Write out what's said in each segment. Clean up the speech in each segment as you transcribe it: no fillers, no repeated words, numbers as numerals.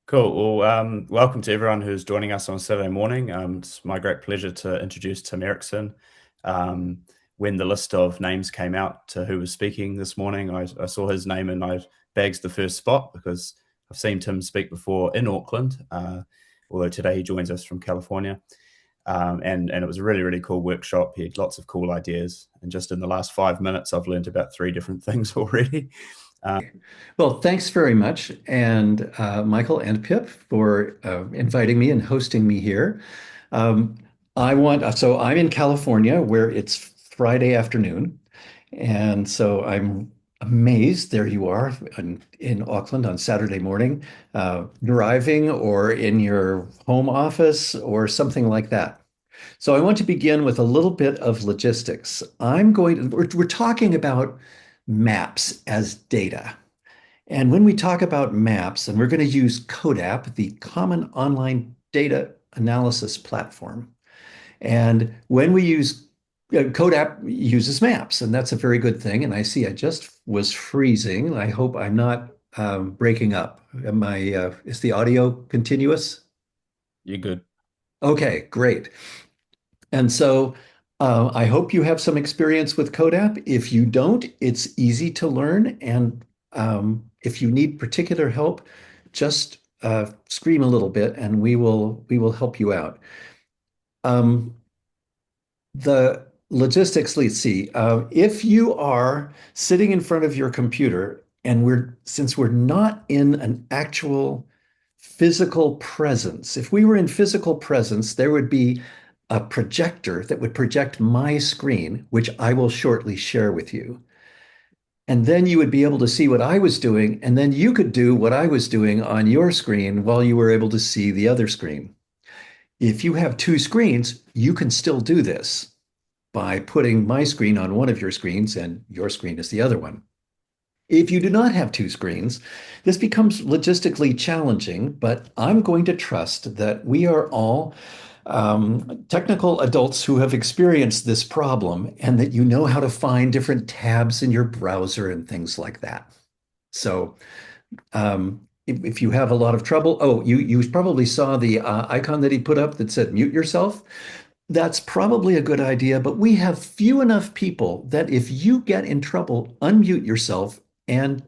Cool. Well, welcome to everyone who's joining us on Saturday morning. It's my great pleasure to introduce Tim Erickson. Um, when the list of names came out to who was speaking this morning, I saw his name and I bagged the first spot because I've seen Tim speak before in Auckland, although today he joins us from California. And it was a really, really cool workshop. He had lots of cool ideas. And just in the last 5 minutes, I've learned about three different things already. Well, thanks very much, and Michael and Pip for inviting me and hosting me here. Um, so I'm in California where it's Friday afternoon, and so I'm amazed there you are in Auckland on Saturday morning, driving or in your home office or something like that. So I want to begin with a little bit of logistics. We're talking about maps as data. And when we talk about maps, and we're going to use CODAP, the Common Online Data Analysis Platform. And when we use CODAP uses maps, and that's a very good thing. And I see I just was freezing. I hope I'm not breaking up. Is the audio continuous? You're good. Okay, great. And so I hope you have some experience with CODAP. If you don't, it's easy to learn. And if you need particular help, just scream a little bit and we will help you out. Um, the logistics, let's see. If you are sitting in front of your computer and since we're not in an actual physical presence, if we were in physical presence, there would be a projector that would project my screen, which I will shortly share with you. And then you would be able to see what I was doing, and then you could do what I was doing on your screen while you were able to see the other screen. If you have two screens, you can still do this by putting my screen on one of your screens and your screen is the other one. If you do not have two screens, this becomes logistically challenging, but I'm going to trust that we are all technical adults who have experienced this problem and that you know how to find different tabs in your browser and things like that. So if you have a lot of trouble, oh, you probably saw the icon that he put up that said mute yourself. That's probably a good idea, but we have few enough people that if you get in trouble, unmute yourself and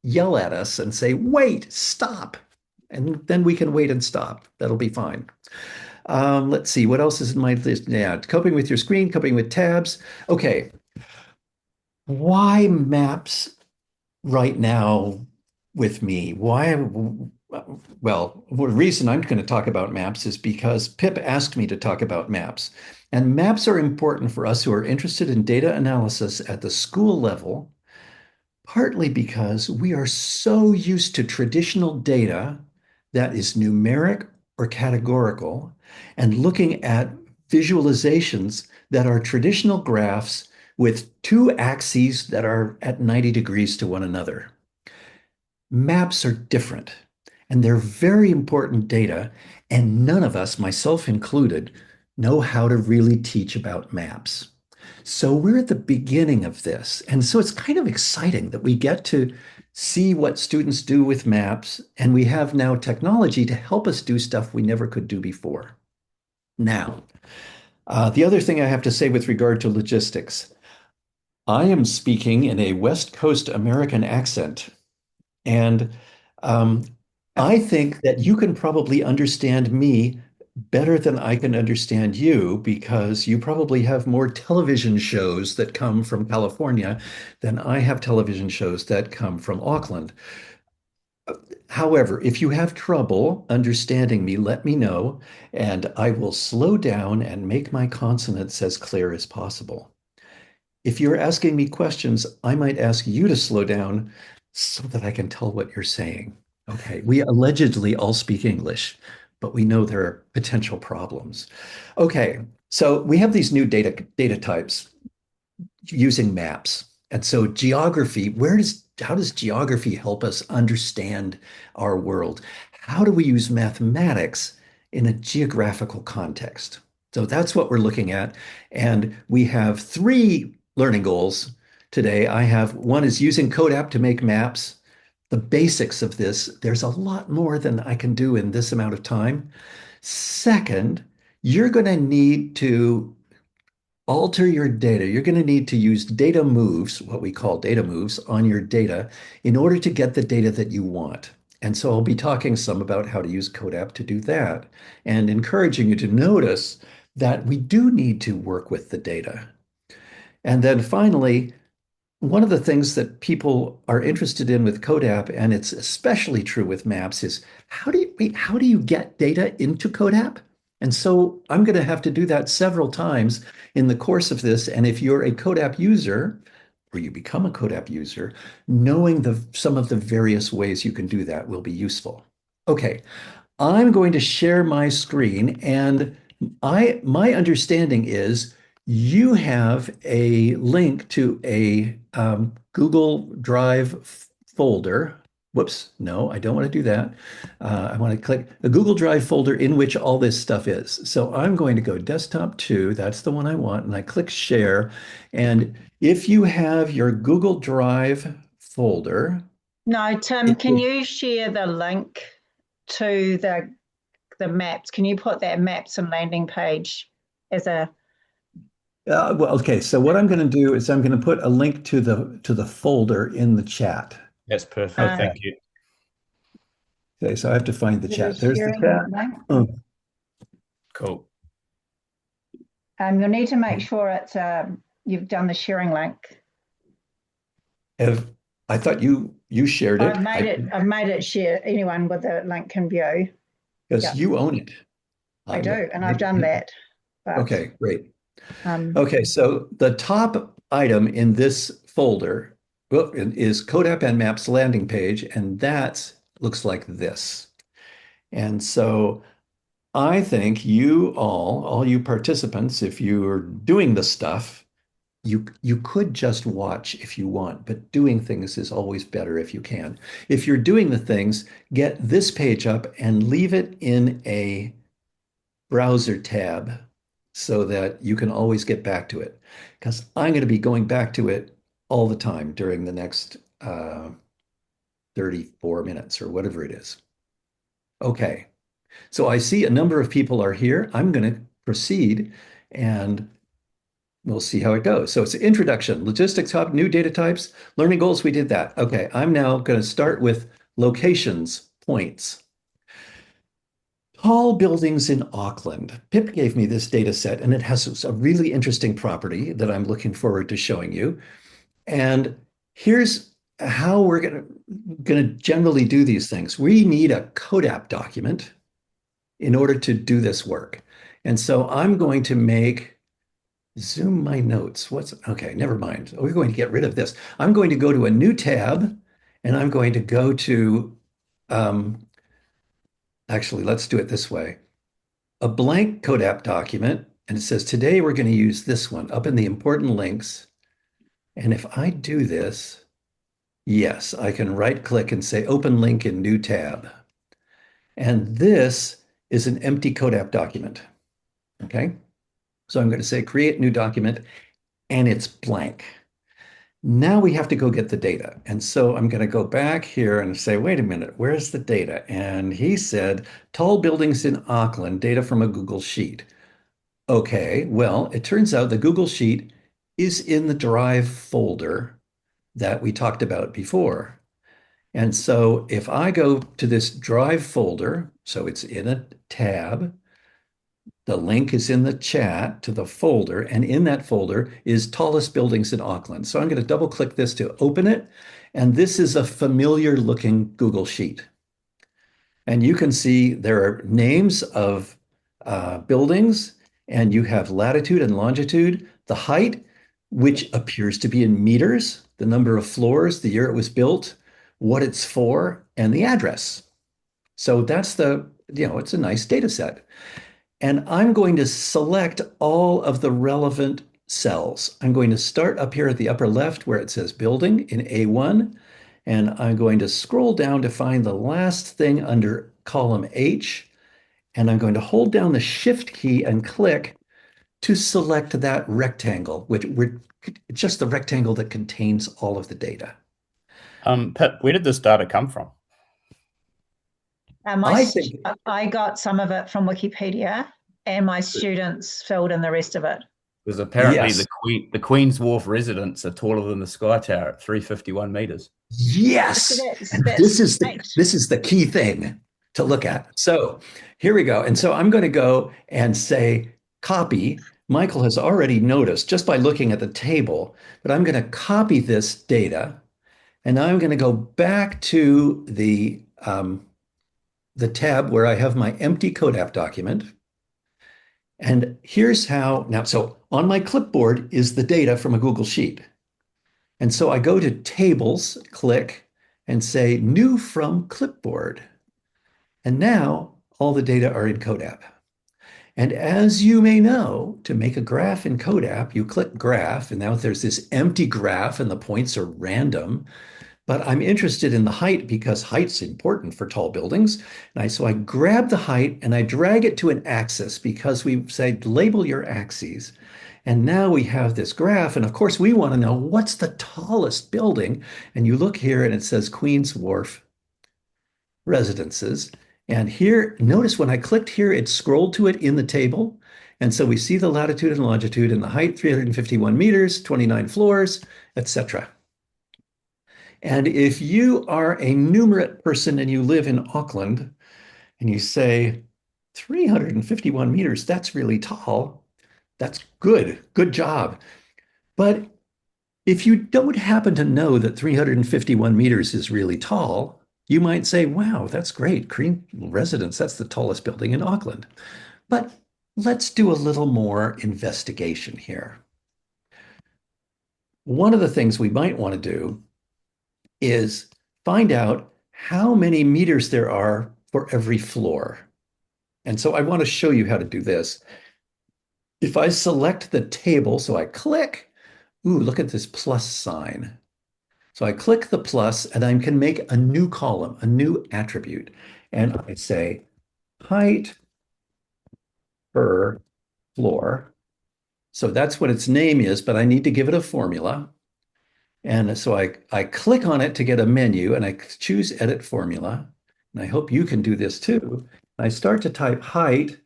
yell at us and say, wait, stop. And then we can wait and stop. That'll be fine. Let's see, what else is in my list? Yeah, coping with your screen, coping with tabs. Okay, why maps right now with me? Well, the reason I'm going to talk about maps is because Pip asked me to talk about maps. And maps are important for us who are interested in data analysis at the school level, partly because we are so used to traditional data that is numeric or categorical, and looking at visualizations that are traditional graphs with two axes that are at 90 degrees to one another. Maps are different, and they're very important data, and none of us, myself included, know how to really teach about maps. So we're at the beginning of this. And so it's kind of exciting that we get to see what students do with maps, and we have now technology to help us do stuff we never could do before. Now, the other thing I have to say with regard to logistics, I am speaking in a West Coast American accent, and um, I think that you can probably understand me better than I can understand you because you probably have more television shows that come from California than I have television shows that come from Auckland. However, if you have trouble understanding me, let me know, and I will slow down and make my consonants as clear as possible. If you're asking me questions, I might ask you to slow down so that I can tell what you're saying. Okay, we allegedly all speak English, but we know there are potential problems. Okay, so we have these new data types using maps. And so geography, how does geography help us understand our world? How do we use mathematics in a geographical context? So that's what we're looking at. And we have three learning goals today. I have one is using CODAP to make maps. the basics of this. There's a lot more than I can do in this amount of time. Second, you're going to need to alter your data. You're going to need to use data moves, what we call data moves, on your data in order to get the data that you want. And so I'll be talking some about how to use CODAP to do that and encouraging you to notice that we do need to work with the data. And then finally, one of the things that people are interested in with CODAP, and it's especially true with maps, is how do you get data into CODAP? And so I'm going to have to do that several times in the course of this. And if you're a CODAP user, or you become a CODAP user, knowing some of the various ways you can do that will be useful. Okay, I'm going to share my screen, and my understanding is you have a link to a Google Drive folder. Whoops, no, I don't want to do that. I want to click a Google Drive folder in which all this stuff is. So I'm going to go desktop 2, that's the one I want, and I click share. And if you have your Google Drive folder, No, Tim, it, can you share the link to the maps? Can you put that maps and landing page as a well, okay. So what I'm going to do is I'm going to put a link to the folder in the chat. That's perfect. uh, Thank you. Okay, so I have to find the is it a chat. There's the sharing chat. link? Oh, Cool. You'll need to make sure it's you've done the sharing link. have I thought you shared it. I've made it share. Anyone with the link can view. Because Yeah, you own it. I do, and I've done that. But Okay, great. um, Okay, so the top item in this folder is CODAP and Maps landing page, and that looks like this. And so I think all you participants, if you're doing the stuff, you could just watch if you want, but doing things is always better if you can. If you're doing the things, get this page up and leave it in a browser tab so that you can always get back to it. Because I'm going to be going back to it all the time during the next 34 minutes or whatever it is. Okay, so I see a number of people are here. I'm going to proceed and we'll see how it goes. So it's introduction, logistics hub, new data types, learning goals. We did that. Okay, I'm now going to start with locations, points. Tall buildings in Auckland. Pip gave me this data set, and it has a really interesting property that I'm looking forward to showing you. And here's how we're going to generally do these things. We need a CODAP document in order to do this work. And so I'm going to zoom my notes. Okay, never mind. We're going to get rid of this. I'm going to go to a new tab, and I'm going to go to, actually, let's do it this way. A blank CODAP document, and it says, today we're going to use this one up in the important links. And if I do this, yes, I can right click and say open link in new tab. And this is an empty CODAP document. Okay. So I'm going to say create new document, and it's blank. Now we have to go get the data. And so I'm going to go back here and say, wait a minute, where's the data? And he said, tall buildings in Auckland, data from a Google Sheet. Okay, well, it turns out the Google Sheet is in the Drive folder that we talked about before. And so if I go to this Drive folder, so it's in a tab, the link is in the chat to the folder, and in that folder is tallest buildings in Auckland. So I'm going to double click this to open it. And this is a familiar looking Google Sheet. And you can see there are names of buildings, and you have latitude and longitude, the height, which appears to be in meters, the number of floors, the year it was built, what it's for, and the address. So that's it's a nice data set. And I'm going to select all of the relevant cells. I'm going to start up here at the upper left where it says building in A1, and I'm going to scroll down to find the last thing under column H, and I'm going to hold down the Shift key and click to select that rectangle, it's just the rectangle that contains all of the data. Pip, where did this data come from? My I think, I got some of it from Wikipedia, and my students filled in the rest of it. Because apparently yes, the Queen's Wharf residents are taller than the Sky Tower at 351 meters. So yes. And that's great. this is the key thing to look at. So here we go. And so I'm going to go and say copy. Michael has already noticed just by looking at the table, but I'm going to copy this data and I'm going to go back to the tab where I have my empty CODAP document. And here's how now. So on my clipboard is the data from a Google Sheet. And so I go to tables, click, and say new from clipboard. And now all the data are in CODAP. And as you may know, to make a graph in CODAP, you click graph, and now there's this empty graph, and the points are random. But I'm interested in the height because height's important for tall buildings. So I grab the height and I drag it to an axis because we say label your axes. And now we have this graph. And of course, we want to know what's the tallest building. And you look here and it says Queens Wharf Residences. And here, notice when I clicked here, it scrolled to it in the table. And so we see the latitude and longitude and the height, 351 meters, 29 floors, etc. And if you are a numerate person and you live in Auckland and you say 351 meters, that's really tall, that's good, good job. But if you don't happen to know that 351 meters is really tall, you might say, wow, that's great. Green Residence, that's the tallest building in Auckland. But let's do a little more investigation here. One of the things we might want to do is find out how many meters there are for every floor. And so I want to show you how to do this. If I select the table, so I click, ooh, look at this plus sign. So I click the plus and I can make a new column, a new attribute. And I say height per floor. So that's what its name is, but I need to give it a formula. And so I click on it to get a menu and I choose edit formula. And I hope you can do this too. I start to type height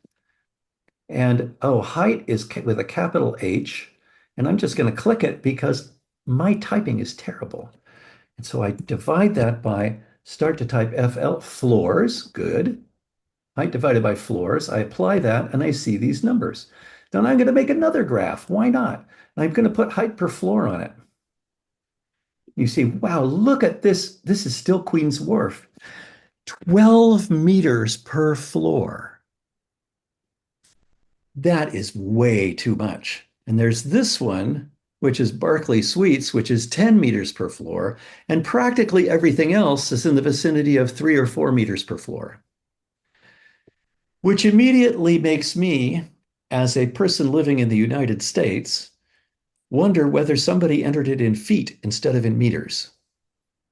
and oh, height is with a capital H. And I'm just going to click it because my typing is terrible. And so I divide that by start to type FL floors. Good. Height divided by floors. I apply that and I see these numbers. Then I'm going to make another graph. Why not? And I'm going to put height per floor on it. You see, wow, look at this. This is still Queens Wharf. 12 meters per floor. That is way too much. And there's this one, which is Barclay Suites, which is 10 meters per floor. And practically everything else is in the vicinity of 3 or 4 meters per floor. Which immediately makes me, as a person living in the United States, wonder whether somebody entered it in feet instead of in meters,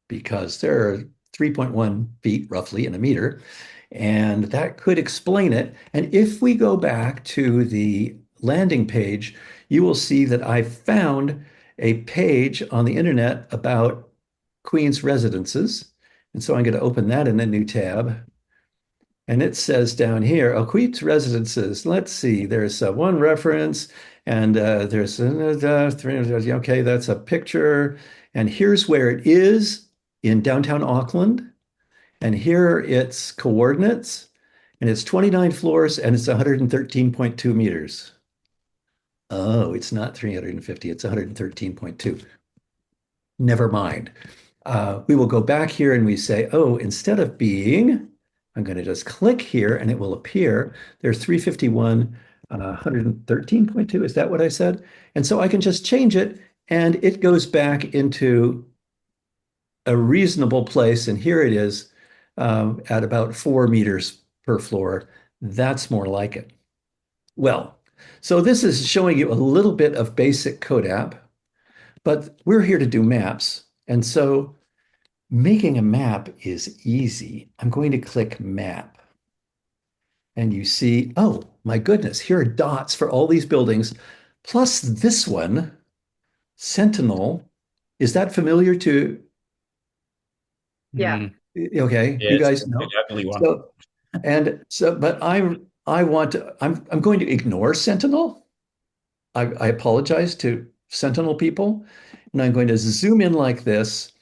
because there are 3.1 feet roughly in a meter, and that could explain it. And if we go back to the landing page, you will see that I found a page on the internet about Queens Residences. And so I'm going to open that in a new tab. And it says down here, Queens Residences. Let's see, there's one reference, and there's okay, that's a picture. And here's where it is in downtown Auckland. And here its coordinates, and it's 29 floors, and it's 113.2 meters. Oh, it's not 350, it's 113.2. Never mind. We will go back here and we say, oh, instead of being, I'm going to just click here and it will appear. There's 351, 113.2. Is that what I said? And so I can just change it and it goes back into a reasonable place. And here it is at about 4 meters per floor. That's more like it. Well, so this is showing you a little bit of basic CODAP, but we're here to do maps. And so making a map is easy. I'm going to click map. And you see, oh my goodness, here are dots for all these buildings, plus this one, Sentinel. Is that familiar to Yeah. Mm. Okay, Yeah, you it's guys a big know. ugly one. So, but I want to, I'm going to ignore Sentinel. I apologize to Sentinel people, and I'm going to zoom in like this,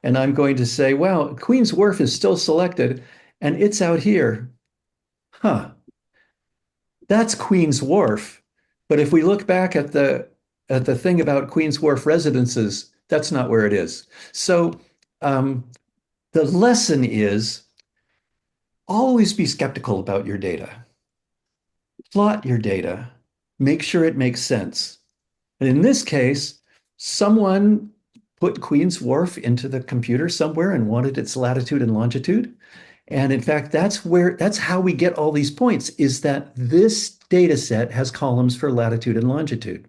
and I'm going to say, wow, Queen's Wharf is still selected, and it's out here. Huh, that's Queen's Wharf. But if we look back at the thing about Queen's Wharf residences, that's not where it is. So um, the lesson is always be skeptical about your data. Plot your data, make sure it makes sense. And in this case, someone put Queen's Wharf into the computer somewhere and wanted its latitude and longitude. And in fact, that's how we get all these points, is that this data set has columns for latitude and longitude.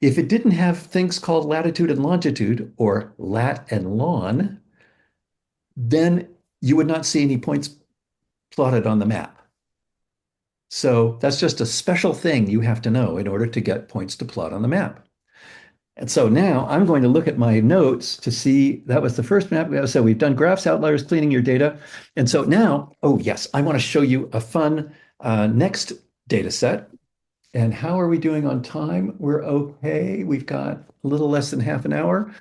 If it didn't have things called latitude and longitude, or lat and lon, then you would not see any points plotted on the map. So that's just a special thing you have to know in order to get points to plot on the map. And so now I'm going to look at my notes to see that was the first map. So we've done graphs, outliers, cleaning your data. And so now, oh yes, I want to show you a fun next data set. And how are we doing on time? We're okay. We've got a little less than half an hour.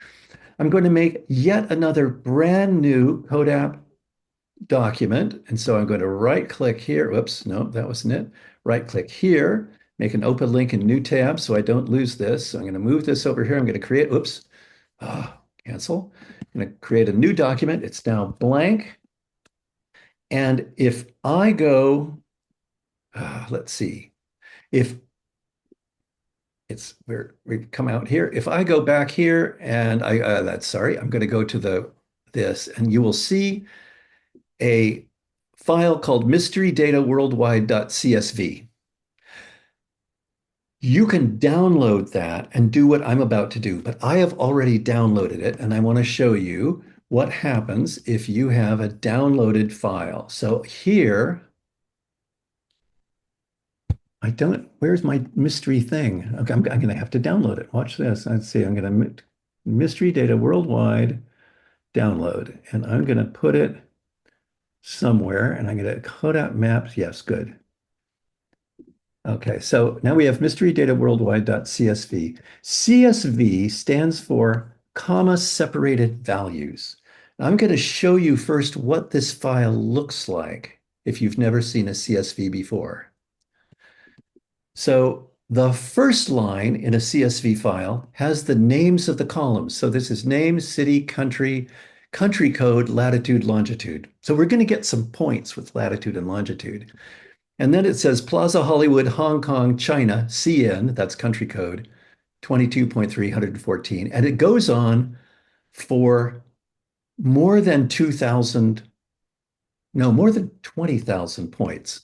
I'm going to make yet another brand new CODAP document. And so I'm going to right click here. Whoops, no, that wasn't it. Right click here, make an open link in new tab so I don't lose this. So I'm going to move this over here. I'm going to create, oops, cancel. I'm going to create a new document. It's now blank. And if I go, let's see, if it's where we come out here. If I go back here and that's sorry, I'm going to go to this and you will see a file called mysteryDataWorldwide.csv. You can download that and do what I'm about to do, but I have already downloaded it and I want to show you what happens if you have a downloaded file. So here, where's my mystery thing? Okay, I'm going to have to download it. Watch this. Let's see, I'm going to mystery data worldwide download, and I'm going to put it somewhere, and I'm going to code out maps. Yes, good. Okay, so now we have mystery data worldwide.csv. CSV stands for comma separated values. I'm going to show you first what this file looks like if you've never seen a CSV before. So the first line in a CSV file has the names of the columns. So this is name, city, country, country code, latitude, longitude. So we're going to get some points with latitude and longitude. And then it says Plaza Hollywood, Hong Kong, China, CN, that's country code, 22.314. And it goes on for more than 2,000, no, more than 20,000 points.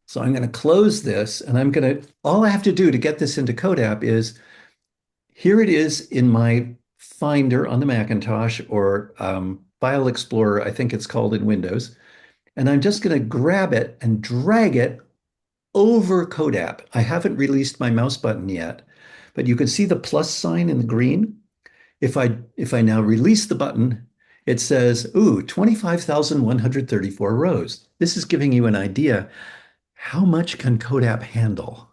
So I'm going to close this and all I have to do to get this into CODAP is, here it is in my Finder on the Macintosh or File Explorer, I think it's called in Windows. And I'm just going to grab it and drag it over CODAP. I haven't released my mouse button yet, but you can see the plus sign in the green. If I now release the button, it says, ooh, 25,134 rows. This is giving you an idea. How much can CODAP handle?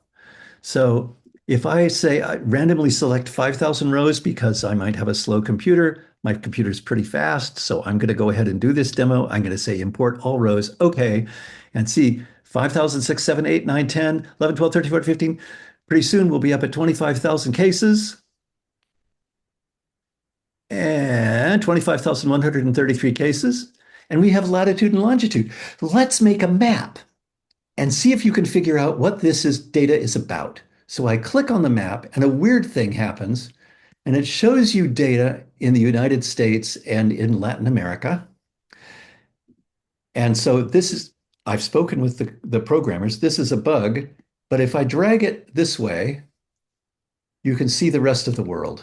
So if I say I randomly select 5,000 rows because I might have a slow computer, my computer's pretty fast, so I'm going to go ahead and do this demo. I'm going to say import all rows. Okay. And see 5,000, 6, 7, 8, 9, 10, 11, 12, 13, 14, 15. Pretty soon we'll be up at 25,000 cases and 25,133 cases. And we have latitude and longitude. Let's make a map and see if you can figure out what data is about. So I click on the map and a weird thing happens, and it shows you data in the United States and in Latin America. And so I've spoken with the programmers, this is a bug, but if I drag it this way, you can see the rest of the world.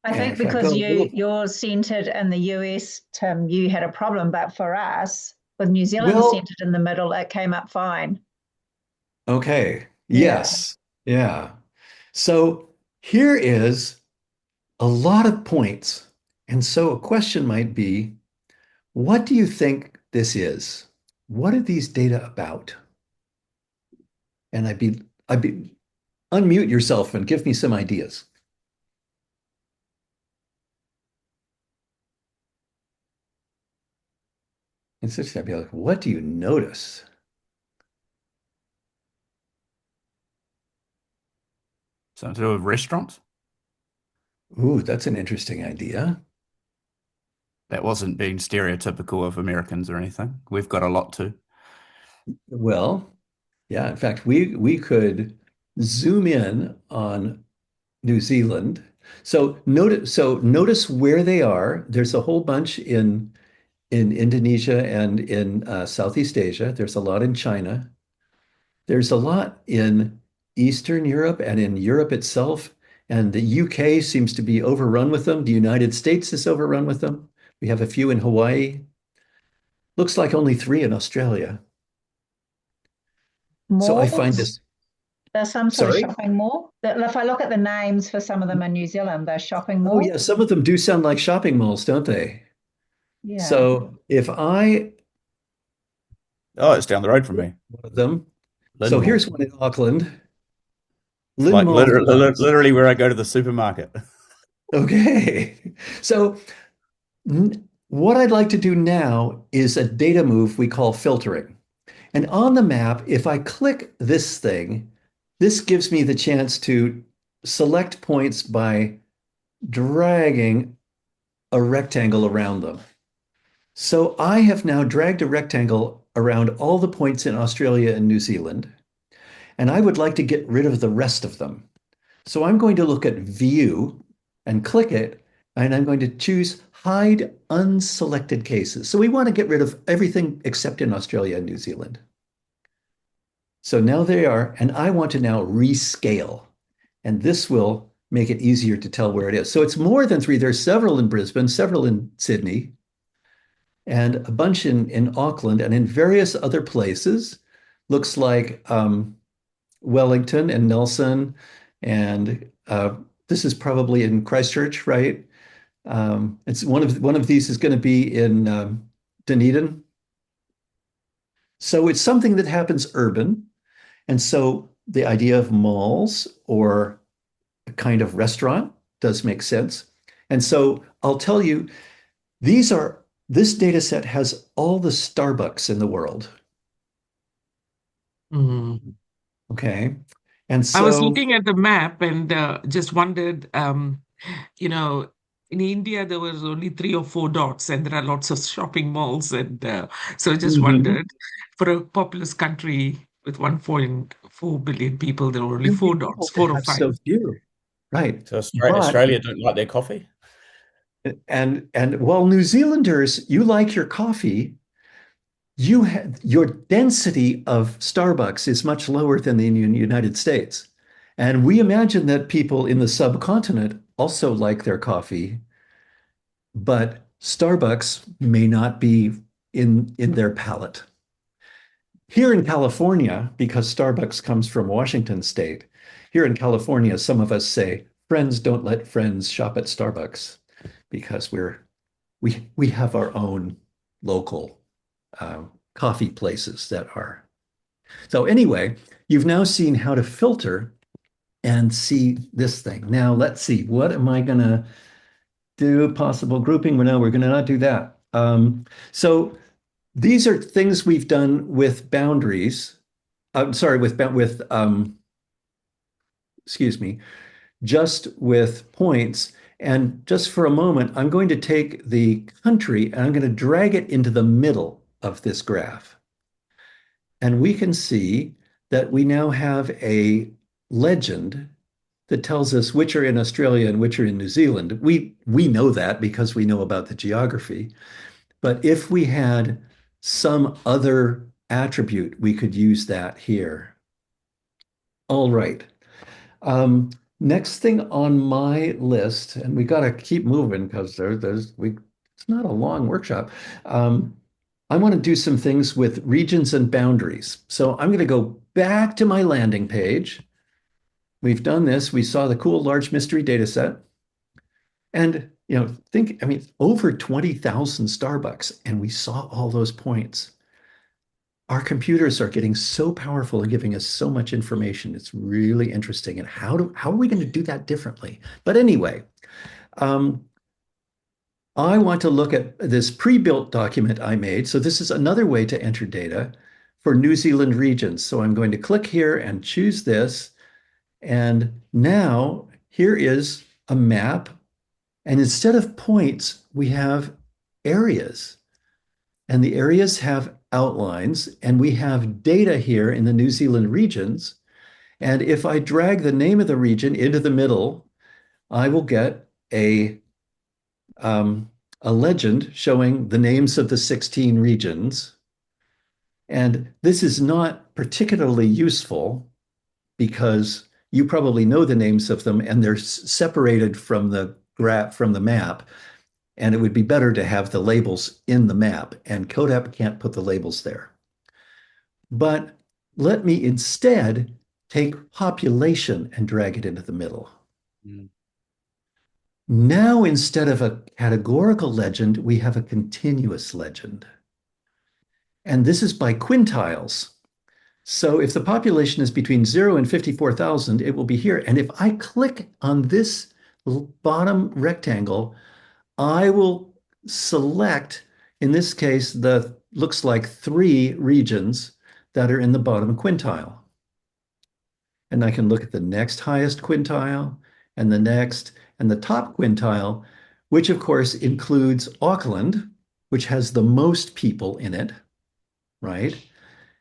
I think because you're centered in the US, Tim, you had a problem, but for us, with New Zealand centered in the middle, it came up fine. Okay. Yes. Yeah. So here is a lot of points. And so a question might be, what do you think this is? What are these data about? And I'd be, unmute yourself and give me some ideas. And so I'd be like, what do you notice? Something to do with restaurants? Ooh, that's an interesting idea. That wasn't being stereotypical of Americans or anything. We've got a lot to. Well, yeah, in fact, we could zoom in on New Zealand. So notice where they are. There's a whole bunch in Indonesia and in Southeast Asia. There's a lot in China. There's a lot in Eastern Europe and in Europe itself. And the UK seems to be overrun with them. The United States is overrun with them. We have a few in Hawaii. Looks like only three in Australia. So I find Malls, this, there's some sort of sorry. shopping mall. If I look at the names for some of them in New Zealand, they're shopping Oh, yeah, malls. some of them do sound like shopping malls, don't they? Yeah. So if I Oh, it's down the road from me. one of them, so Lynn. here's one in Auckland, It's Lynn like Mall literally, Designs. literally where I go to the supermarket. Okay. So what I'd like to do now is a data move we call filtering. And on the map, if I click this thing, this gives me the chance to select points by dragging a rectangle around them. So I have now dragged a rectangle around all the points in Australia and New Zealand, and I would like to get rid of the rest of them. So I'm going to look at View and click it, and I'm going to choose Hide Unselected Cases. So we want to get rid of everything except in Australia and New Zealand. So now they are, and I want to now rescale. And this will make it easier to tell where it is. So it's more than three. There's several in Brisbane, several in Sydney, and a bunch in Auckland and in various other places. Looks like Wellington and Nelson, and this is probably in Christchurch, right? It's one of these is going to be in Dunedin. So it's something that happens urban, and so the idea of malls or a kind of restaurant does make sense. And so I'll tell you, this data set has all the Starbucks in the world. Mm. Okay. And I was so, looking at the map and just wondered, you know, in India there was only 3 or 4 dots, and there are lots of shopping malls, and so I just mhm. wondered, for a populous country with 1.4 billion people, there were only You four need dots, people to four or have five. so few. Right. So But Australia don't like their coffee. and while New Zealanders, you like your coffee, your density of Starbucks is much lower than the United States. And we imagine that people in the subcontinent also like their coffee, but Starbucks may not be in their palate. Here in California, because Starbucks comes from Washington State, here in California, some of us say, friends don't let friends shop at Starbucks because we have our own local coffee places that are. So anyway, you've now seen how to filter and see this thing. Now let's see, what am I gonna do? Possible grouping? Well, no, we're gonna not do that. So these are things we've done with boundaries. I'm sorry, excuse me, just with points. And just for a moment, I'm going to take the country and I'm going to drag it into the middle of this graph. And we can see that we now have a legend that tells us which are in Australia and which are in New Zealand. We know that because we know about the geography. But if we had some other attribute, we could use that here. All right. Next thing on my list, and we got to keep moving because it's not a long workshop. I want to do some things with regions and boundaries. So I'm going to go back to my landing page. We've done this. We saw the cool large mystery data set. And, think, I mean, over 20,000 Starbucks, and we saw all those points. Our computers are getting so powerful and giving us so much information. It's really interesting. And how are we going to do that differently? But anyway, um, I want to look at this pre-built document I made. So this is another way to enter data for New Zealand regions. So I'm going to click here and choose this. And now here is a map. And instead of points, we have areas. And the areas have outlines. And we have data here in the New Zealand regions. And if I drag the name of the region into the middle, I will get um, a legend showing the names of the 16 regions. And this is not particularly useful because you probably know the names of them and they're separated from the graph from the map. And it would be better to have the labels in the map, and CODAP can't put the labels there. But let me instead take population and drag it into the middle. Mm. Now, instead of a categorical legend, we have a continuous legend. And this is by quintiles. So if the population is between 0 and 54,000, it will be here. And if I click on this bottom rectangle, I will select, in this case, the looks like 3 regions that are in the bottom quintile. And I can look at the next highest quintile and the next and the top quintile, which of course includes Auckland, which has the most people in it, right?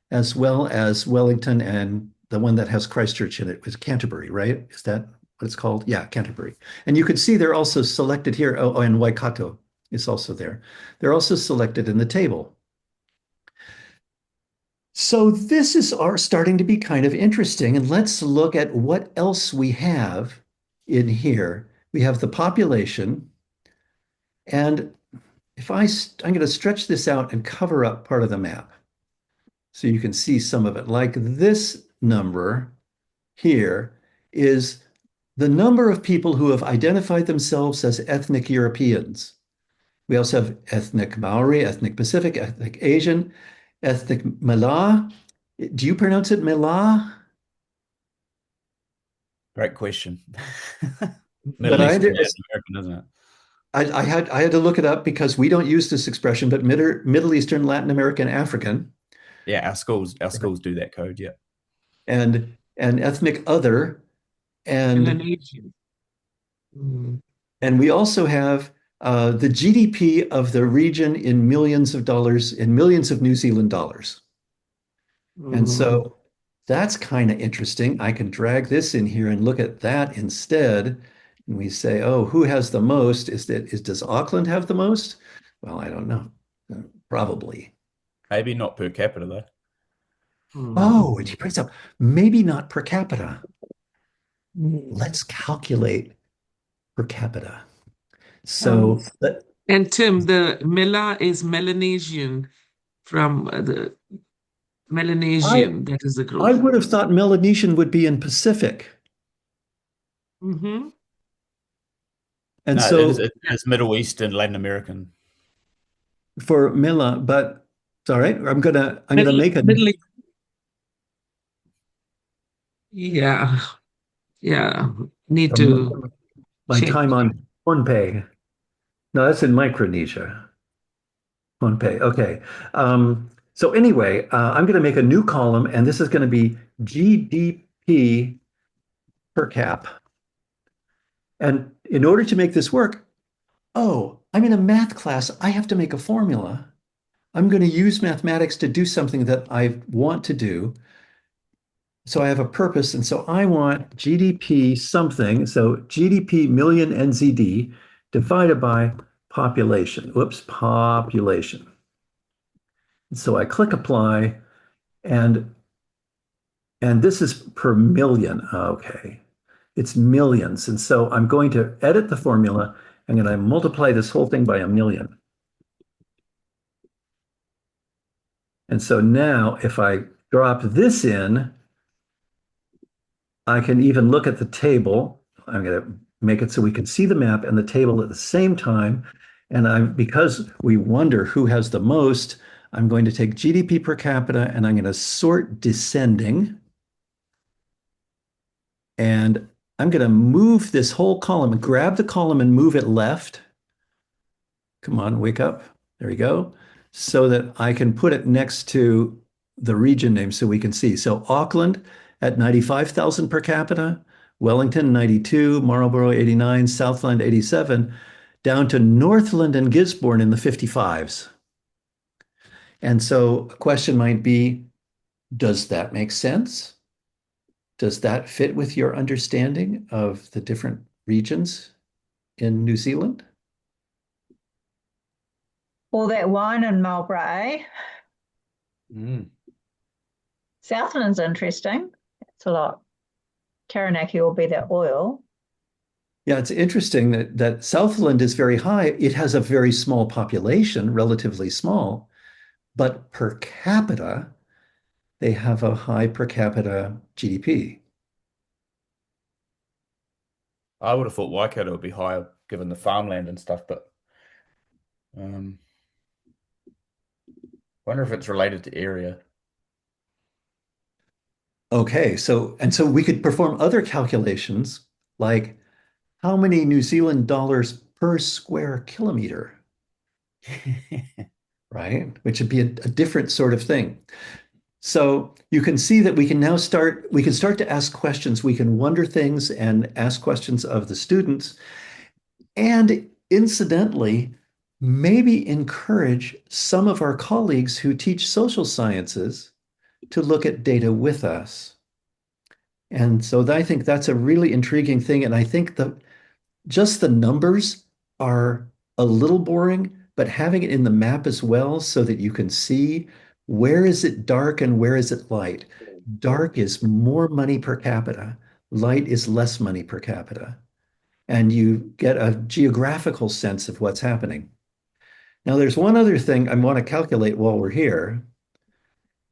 As well as Wellington and the one that has Christchurch in it was Canterbury, right? Is that what it's called? Yeah, Canterbury. And you can see they're also selected here. Oh, and Waikato is also there. They're also selected in the table. So this is starting to be kind of interesting. And let's look at what else we have in here. We have the population. And if I'm going to stretch this out and cover up part of the map so you can see some of it. Like this number here is the number of people who have identified themselves as ethnic Europeans. We also have ethnic Maori, ethnic Pacific, ethnic Asian, ethnic Malay. Do you pronounce it Malay? Great question. Middle Eastern, American, isn't it? I had to look it up because we don't use this expression, but Middle Eastern, Latin American, African. Yeah, our schools do that code, yeah. And ethnic other, and we also have the GDP of the region in millions of dollars, in millions of New Zealand dollars. And so that's kind of interesting. I can drag this in here and look at that instead. And we say, oh, who has the most? Does Auckland have the most? Well, I don't know. Probably. Maybe not per capita, though. Oh, and he brings up maybe not per capita. Let's calculate per capita. So, and Tim, the Mela is Melanesian from the Melanesian. That is the group. I would have thought Melanesian would be in Pacific. Mm-hmm. And no, so it's Middle East and Latin American for Mela, but it's all right. I'm gonna make a Middle East. Yeah. Need to my time on Pohnpei. No, that's in Micronesia. Pohnpei. Okay. So anyway, I'm going to make a new column, and this is going to be GDP per cap. And in order to make this work, I'm in a math class. I have to make a formula. I'm going to use mathematics to do something that I want to do. So I have a purpose, and so I want GDP something. So GDP million NZD divided by population. Population. So I click apply, and this is per million. Okay, it's millions. And so I'm going to edit the formula. I'm going to multiply this whole thing by 1,000,000. And so now if I drop this in, I can even look at the table. I'm going to make it so we can see the map and the table at the same time. And because we wonder who has the most, I'm going to take GDP per capita and I'm going to sort descending. And I'm going to move this whole column, grab the column and move it left. Come on, wake up. There we go. So that I can put it next to the region name so we can see. So Auckland at 95,000 per capita, Wellington 92, Marlborough 89, Southland 87, down to Northland and Gisborne in the 55s. And so a question might be, does that make sense? Does that fit with your understanding of the different regions in New Zealand? All that wine in Marlborough, eh? Southland's interesting. It's a lot. Taranaki will be that oil. Yeah, it's interesting that Southland is very high. It has a very small population, relatively small, but per capita, they have a high per capita GDP. I would have thought Waikato would be higher given the farmland and stuff, but wonder if it's related to area. Okay, so we could perform other calculations like how many New Zealand dollars per square kilometer, right? Which would be a different sort of thing. So you can see that we can start to ask questions. We can wonder things and ask questions of the students. And incidentally, maybe encourage some of our colleagues who teach social sciences to look at data with us. And so I think that's a really intriguing thing. And I think just the numbers are a little boring, but having it in the map as well so that you can see where is it dark and where is it light. Dark is more money per capita. Light is less money per capita. And you get a geographical sense of what's happening. Now, there's one other thing I want to calculate while we're here.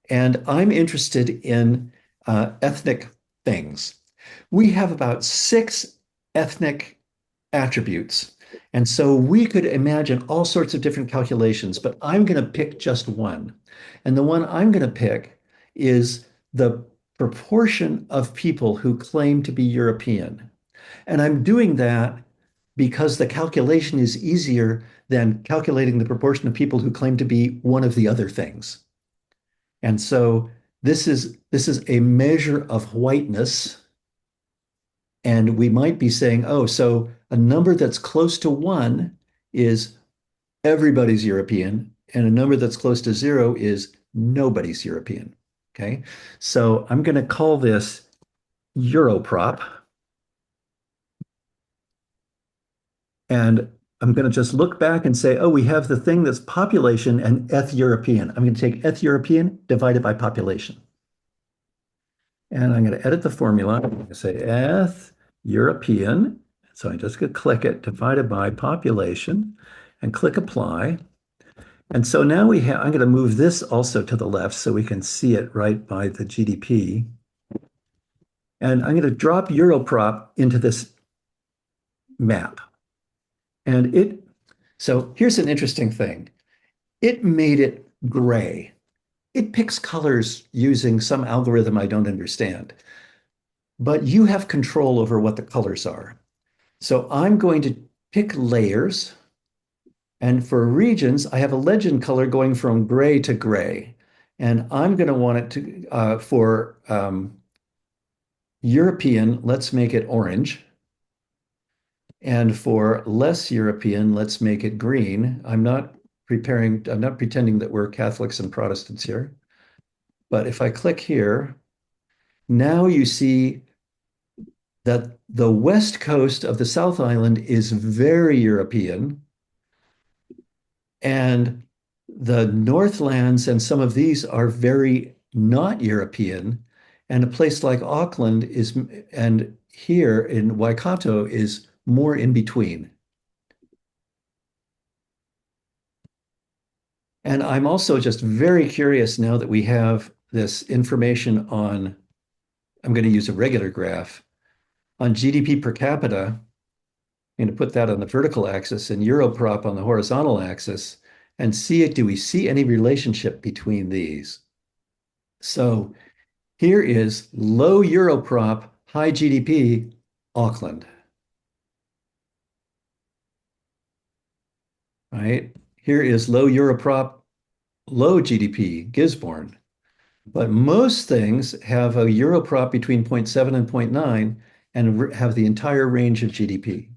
And I'm interested in ethnic things. We have about 6 ethnic attributes. And so we could imagine all sorts of different calculations, but I'm going to pick just one. And the one I'm going to pick is the proportion of people who claim to be European. And I'm doing that because the calculation is easier than calculating the proportion of people who claim to be one of the other things. And so this is a measure of whiteness. And we might be saying, oh, so a number that's close to 1 is everybody's European, and a number that's close to 0 is nobody's European. Okay, so I'm going to call this Europrop. And I'm going to just look back and say, oh, we have the thing that's population and eth-European. I'm going to take eth-European divided by population. And I'm going to edit the formula. I'm going to say eth-European. So I'm just going to click it, divided by population, and click apply. And so now I'm going to move this also to the left so we can see it right by the GDP. And I'm going to drop Europrop into this map. And so here's an interesting thing. It made it gray. It picks colors using some algorithm I don't understand. But you have control over what the colors are. So I'm going to pick layers. And for regions, I have a legend color going from gray to gray. And I'm going to want it to, for European, let's make it orange. And for less European, let's make it green. I'm not pretending that we're Catholics and Protestants here. But if I click here, now you see that the west coast of the South Island is very European. And the Northlands and some of these are very not European. And a place like Auckland and here in Waikato is more in between. And I'm also just very curious now that we have this information on, I'm going to use a regular graph, on GDP per capita. I'm going to put that on the vertical axis and Europrop on the horizontal axis and see it. Do we see any relationship between these? So here is low Europrop, high GDP, Auckland. Right? Here is low Europrop, low GDP, Gisborne. But most things have a Europrop between 0.7 and 0.9 and have the entire range of GDP.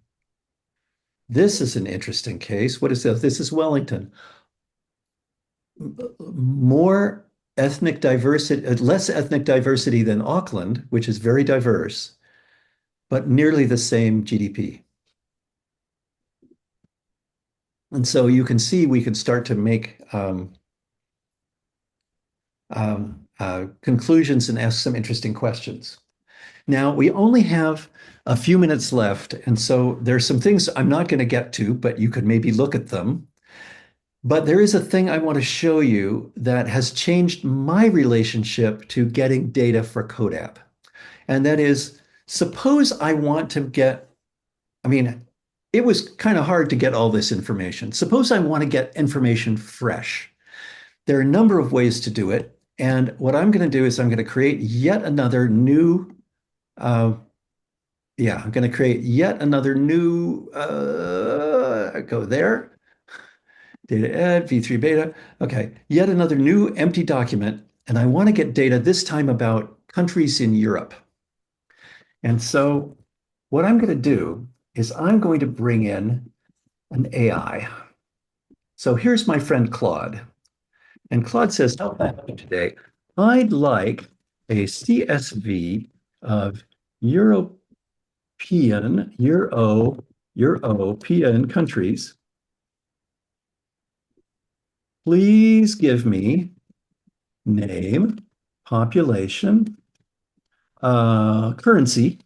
This is an interesting case. What is this? This is Wellington. More ethnic diversity, less ethnic diversity than Auckland, which is very diverse, but nearly the same GDP. And so you can see we can start to make conclusions and ask some interesting questions. Now, we only have a few minutes left, and so there's some things I'm not going to get to, but you could maybe look at them. But there is a thing I want to show you that has changed my relationship to getting data for CODAP. And that is, suppose I want to get, I mean, it was kind of hard to get all this information. Suppose I want to get information fresh. There are a number of ways to do it. And what I'm going to do is I'm going to create yet another new, I'm going to create yet another new, go there, data add, v3 beta. Okay, yet another new empty document. And I want to get data this time about countries in Europe. And so what I'm going to do is I'm going to bring in an AI. So here's my friend Claude. And Claude says, how can I help you today? I'd like a CSV of European countries. Please give me name, population, currency,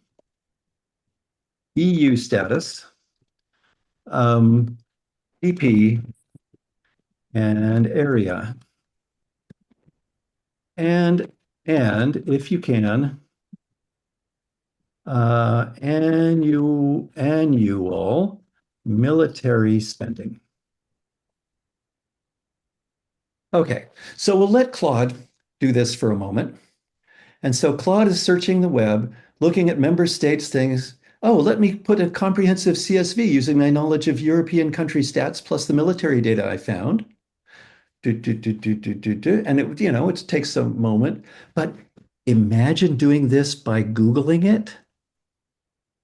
EU status, GDP, and area. And if you can, annual military spending. Okay, so we'll let Claude do this for a moment. And so Claude is searching the web, looking at member states things. Oh, let me put a comprehensive CSV using my knowledge of European country stats plus the military data I found. And it, it takes a moment, but imagine doing this by Googling it.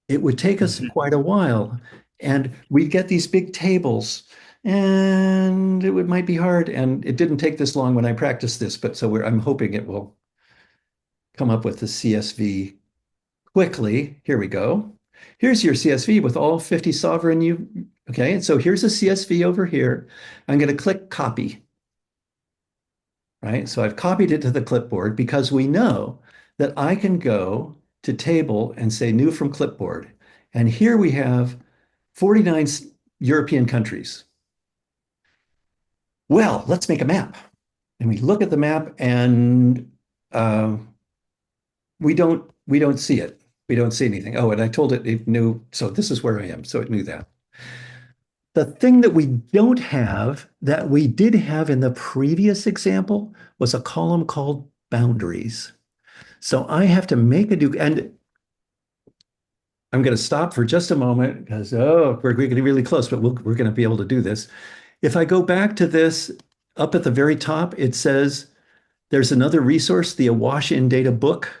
It would take us quite a while, and we'd get these big tables, and might be hard. And it didn't take this long when I practiced this, but so I'm hoping it will come up with the CSV quickly. Here we go. Here's your CSV with all 50 sovereign. Okay, and so here's a CSV over here. I'm going to click copy. Right? So I've copied it to the clipboard because we know that I can go to table and say new from clipboard. And here we have 49 European countries. Well, let's make a map. And we look at the map and we don't see it. We don't see anything. Oh, and I told it knew, so this is where I am. So it knew that. The thing that we don't have that we did have in the previous example was a column called boundaries. So I have to make a new, and I'm going to stop for just a moment because, we're getting really close, but we're going to be able to do this. If I go back to this, up at the very top, it says there's another resource, the Awash in Data book.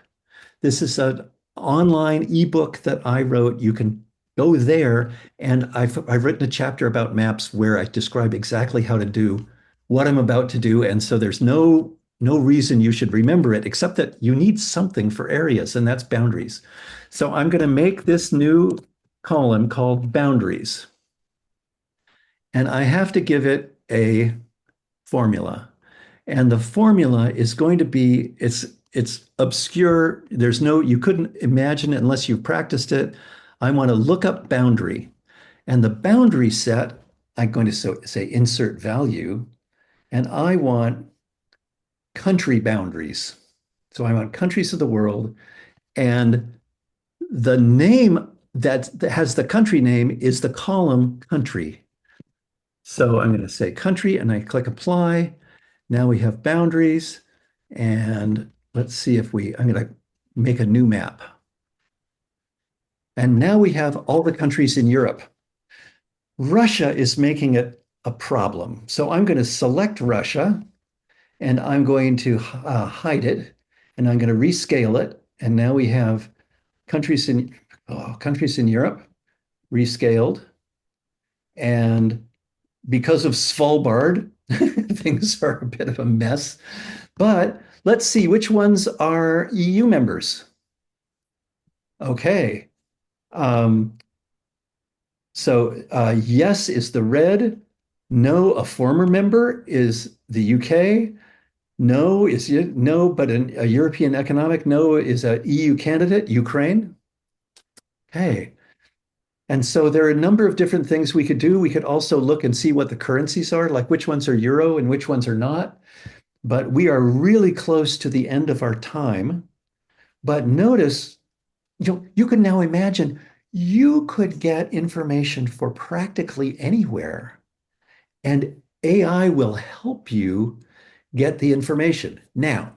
This is an online ebook that I wrote. You can go there, and I've written a chapter about maps where I describe exactly how to do what I'm about to do. And so there's no reason you should remember it, except that you need something for areas, and that's boundaries. So I'm going to make this new column called boundaries. And I have to give it a formula. And the formula is going to be, it's obscure. You couldn't imagine it unless you practiced it. I want to look up boundary. And the boundary set, I'm going to say insert value. And I want country boundaries. So I want countries of the world. And the name that has the country name is the column country. So I'm going to say country and I click apply. Now we have boundaries and let's see if I'm going to make a new map. And now we have all the countries in Europe. Russia is making it a problem. So I'm going to select Russia and I'm going to hide it and I'm going to rescale it. And now we have countries in Europe rescaled. And because of Svalbard, things are a bit of a mess. But let's see which ones are EU members. Okay. So yes is the red. No, a former member is the UK. No is no, but a European economic. No is a EU candidate, Ukraine. Okay. And so there are a number of different things we could do. We could also look and see what the currencies are, like which ones are euro and which ones are not. But we are really close to the end of our time. But notice, you can now imagine you could get information for practically anywhere, and AI will help you get the information. Now,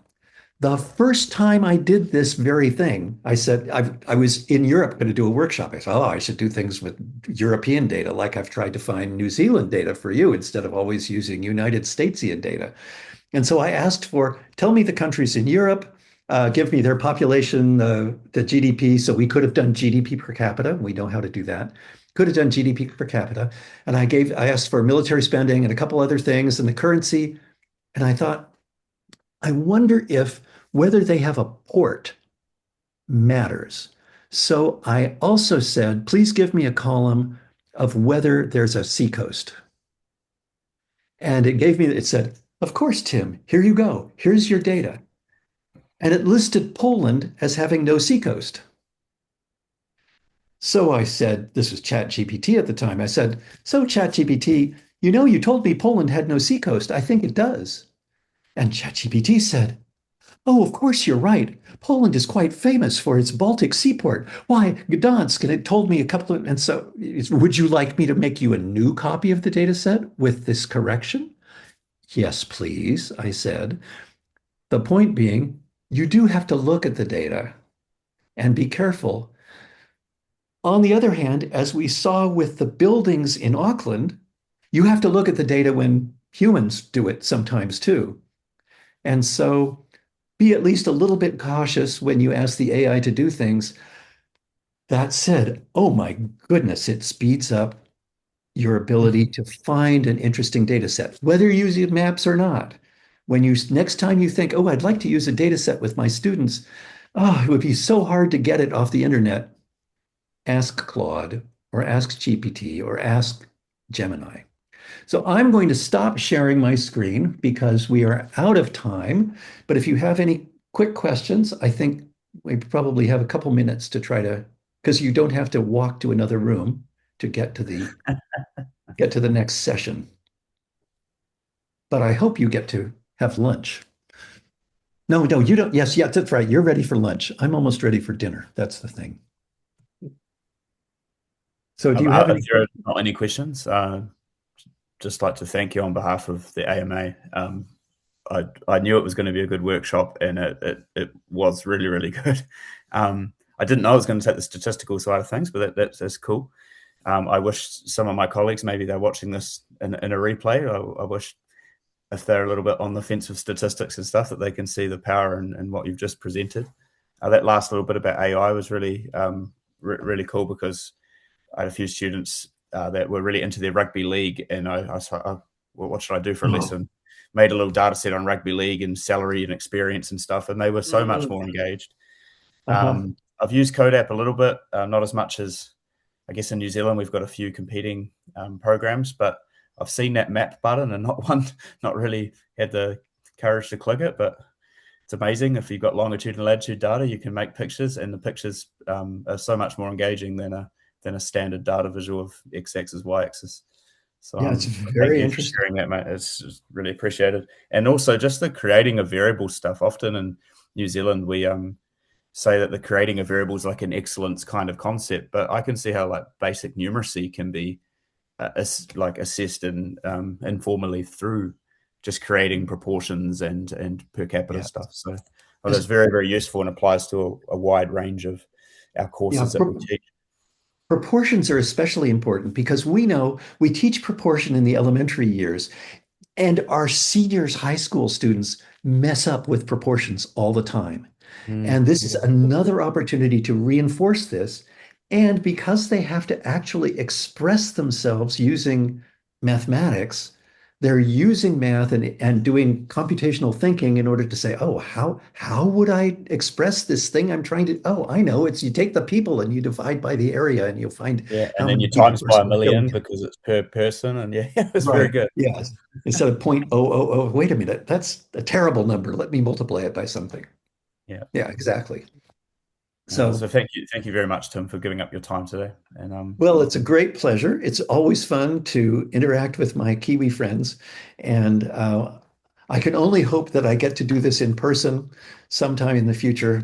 the first time I did this very thing, I said, I was in Europe going to do a workshop. I thought, oh, I should do things with European data, like I've tried to find New Zealand data for you instead of always using United Statesian data. And so I asked for, tell me the countries in Europe, give me their population, the GDP. So we could have done GDP per capita. We know how to do that. Could have done GDP per capita. And I asked for military spending and a couple other things and the currency. And I thought, I wonder if whether they have a port matters. So I also said, please give me a column of whether there's a seacoast. And it said, of course, Tim, here you go. Here's your data. And it listed Poland as having no seacoast. So I said, this was ChatGPT at the time. I said, so ChatGPT, you told me Poland had no seacoast. I think it does. And ChatGPT said, oh, of course you're right. Poland is quite famous for its Baltic seaport. Why, Gdansk, and it told me a couple of, and so would you like me to make you a new copy of the data set with this correction? Yes, please, I said. The point being, you do have to look at the data and be careful. On the other hand, as we saw with the buildings in Auckland, you have to look at the data when humans do it sometimes too. And so be at least a little bit cautious when you ask the AI to do things. That said, oh my goodness, it speeds up your ability to find an interesting data set, whether you're using maps or not. Next time you think, oh, I'd like to use a data set with my students, oh, it would be so hard to get it off the internet. Ask Claude or ask GPT or ask Gemini. So I'm going to stop sharing my screen because we are out of time. But if you have any quick questions, I think we probably have a couple minutes to try to, because you don't have to walk to another room to get to the next session. But I hope you get to have lunch. No, you don't. Yes, yeah, that's right. You're ready for lunch. I'm almost ready for dinner. That's the thing. So do you have if there are not any questions, just like to thank you on behalf of the AMA. I knew it was going to be a good workshop, and it was really, really good. I didn't know I was going to take the statistical side of things, but that's cool. I wish some of my colleagues, maybe they're watching this in a replay, I wish if they're a little bit on the fence with statistics and stuff, that they can see the power in what you've just presented. That last little bit about AI was really, really cool, because I had a few students that were really into their rugby league, and I well, what should I do for a lesson? Made a little data set on rugby league and salary and experience and stuff, and they were so much more engaged. I've used CODAP a little bit, not as much as, I guess, in New Zealand we've got a few competing programs, but I've seen that map button and not really had the courage to click it. But it's amazing. If you've got longitude and latitude data, you can make pictures, and the pictures are so much more engaging than a standard data visual of x-axis, y-axis. So yeah, it's very interesting. Sharing that, mate. It's really appreciated. And also just the creating of variable stuff. Often in New Zealand, we say that the creating a variable is like an excellence kind of concept, but I can see how like basic numeracy can be like assessed and informally through just creating proportions and per capita stuff. So that's very, very useful and applies to a wide range of our courses that we teach. Proportions are especially important because we know we teach proportion in the elementary years, and our seniors high school students mess up with proportions all the time. And this is another opportunity to reinforce this. And because they have to actually express themselves using mathematics, they're using math and doing computational thinking in order to say, oh, how would I express this thing I'm trying to, oh, I know, it's you take the people and you divide by the area and you'll find how and then many you people times by a are million because it's per person. And it's very good. Yes. Instead of 0.000, wait a minute, that's a terrible number. Let me multiply it by something. Yeah, exactly. So thank you very much, Tim, for giving up your time today. And well, it's a great pleasure. It's always fun to interact with my Kiwi friends, and I can only hope that I get to do this in person sometime in the future.